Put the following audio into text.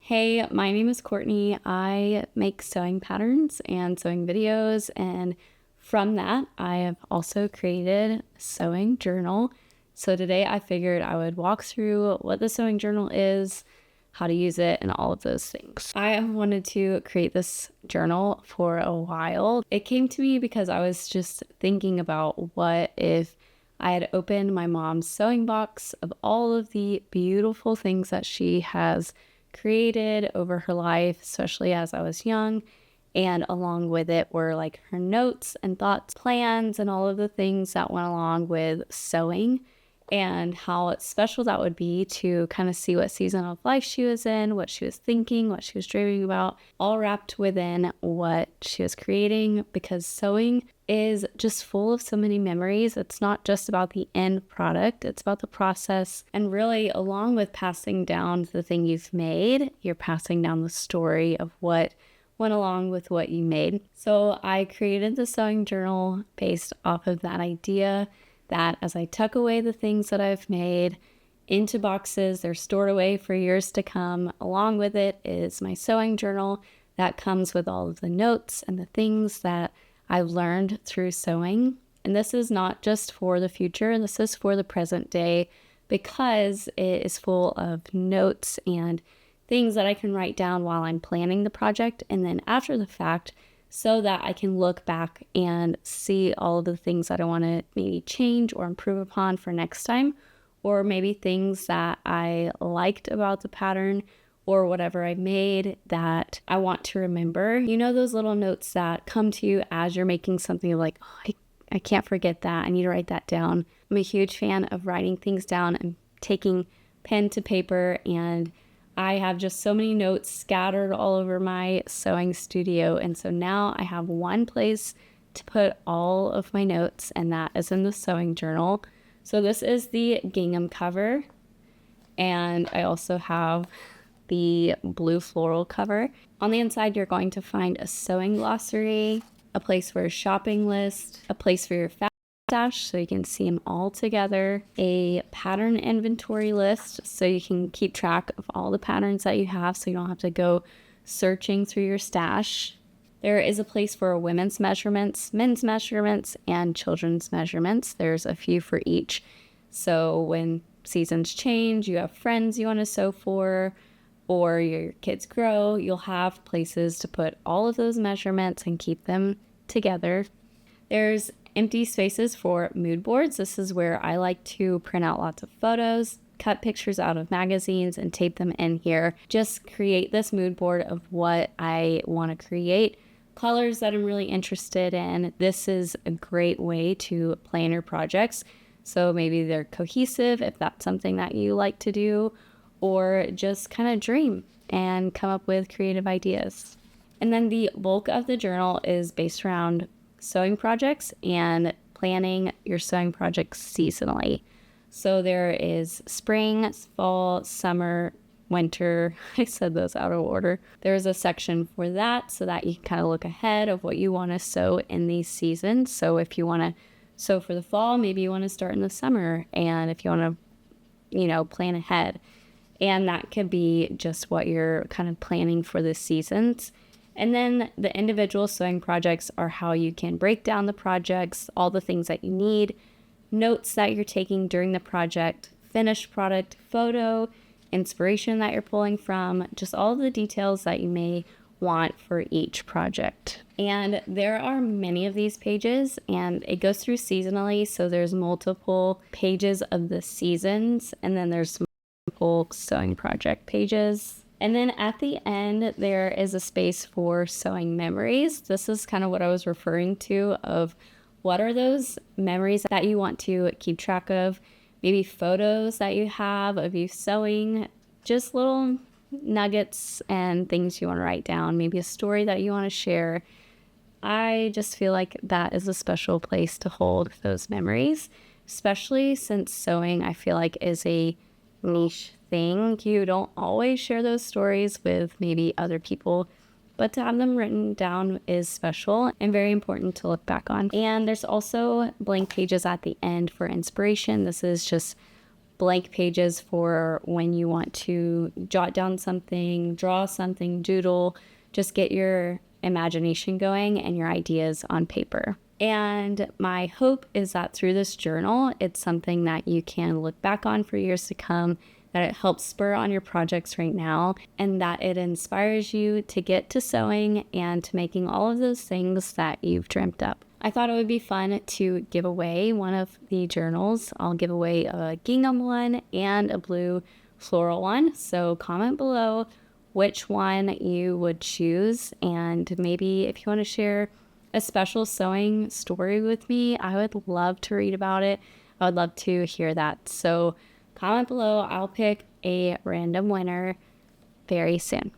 Hey, my name is Courtney. I make sewing patterns and sewing videos, and from that, I have also created a sewing journal. So today I figured I would walk through what the sewing journal is, how to use it, and all of those things. I have wanted to create this journal for a while. It came to me because I was just thinking about what if I had opened my mom's sewing box of all of the beautiful things that she has created over her life, especially as I was young. And along with it were like her notes and thoughts, plans, and all of the things that went along with sewing, and how special that would be to kind of see what season of life she was in, what she was thinking, what she was dreaming about, all wrapped within what she was creating, because sewing is just full of so many memories. It's not just about the end product, it's about the process. And really, along with passing down the thing you've made, you're passing down the story of what went along with what you made. So I created the sewing journal based off of that idea that as I tuck away the things that I've made into boxes, they're stored away for years to come. Along with it is my sewing journal that comes with all of the notes and the things that I've learned through sewing. And this is not just for the future, this is for the present day, because it is full of notes and things that I can write down while I'm planning the project and then after the fact, so that I can look back and see all of the things that I want to maybe change or improve upon for next time, or maybe things that I liked about the pattern or whatever I made that I want to remember. You know, those little notes that come to you as you're making something like, oh, I can't forget that. I need to write that down. I'm a huge fan of writing things down and taking pen to paper, and I have just so many notes scattered all over my sewing studio. And so now I have one place to put all of my notes, and that is in the sewing journal. So this is the gingham cover. And I also have the blue floral cover. On the inside, you're going to find a sewing glossary, a place for a shopping list, a place for your stash so you can see them all together, a pattern inventory list so you can keep track of all the patterns that you have so you don't have to go searching through your stash. There is a place for women's measurements, men's measurements, and children's measurements. There's a few for each. So when seasons change, you have friends you want to sew for, or your kids grow, you'll have places to put all of those measurements and keep them together. There's empty spaces for mood boards. This is where I like to print out lots of photos, cut pictures out of magazines, and tape them in here. Just create this mood board of what I want to create, colors that I'm really interested in. This is a great way to plan your projects. So maybe they're cohesive if that's something that you like to do, or just kind of dream and come up with creative ideas. And then the bulk of the journal is based around sewing projects and planning your sewing projects seasonally. So there is spring, fall, summer, winter. I said those out of order. There's a section for that so that you can kind of look ahead of what you want to sew in these seasons. So if you want to sew for the fall, maybe you want to start in the summer. And if you want to, plan ahead. And that could be just what you're kind of planning for the seasons. And then the individual sewing projects are how you can break down the projects, all the things that you need, notes that you're taking during the project, finished product, photo, inspiration that you're pulling from, just all of the details that you may want for each project. And there are many of these pages, and it goes through seasonally. So there's multiple pages of the seasons, and then there's multiple sewing project pages. And then at the end, there is a space for sewing memories. This is kind of what I was referring to of what are those memories that you want to keep track of, maybe photos that you have of you sewing, just little nuggets and things you want to write down, maybe a story that you want to share. I just feel like that is a special place to hold those memories, especially since sewing, I feel like, is a niche thing. You don't always share those stories with maybe other people, but to have them written down is special and very important to look back on. And there's also blank pages at the end for inspiration. This is just blank pages for when you want to jot down something, draw something, doodle, just get your imagination going and your ideas on paper. And my hope is that through this journal, it's something that you can look back on for years to come, that it helps spur on your projects right now, and that it inspires you to get to sewing and to making all of those things that you've dreamt up. I thought it would be fun to give away one of the journals. I'll give away a gingham one and a blue floral one. So comment below which one you would choose, and maybe if you want to share a special sewing story with me, I would love to read about it. I would love to hear that. So comment below. I'll pick a random winner very soon.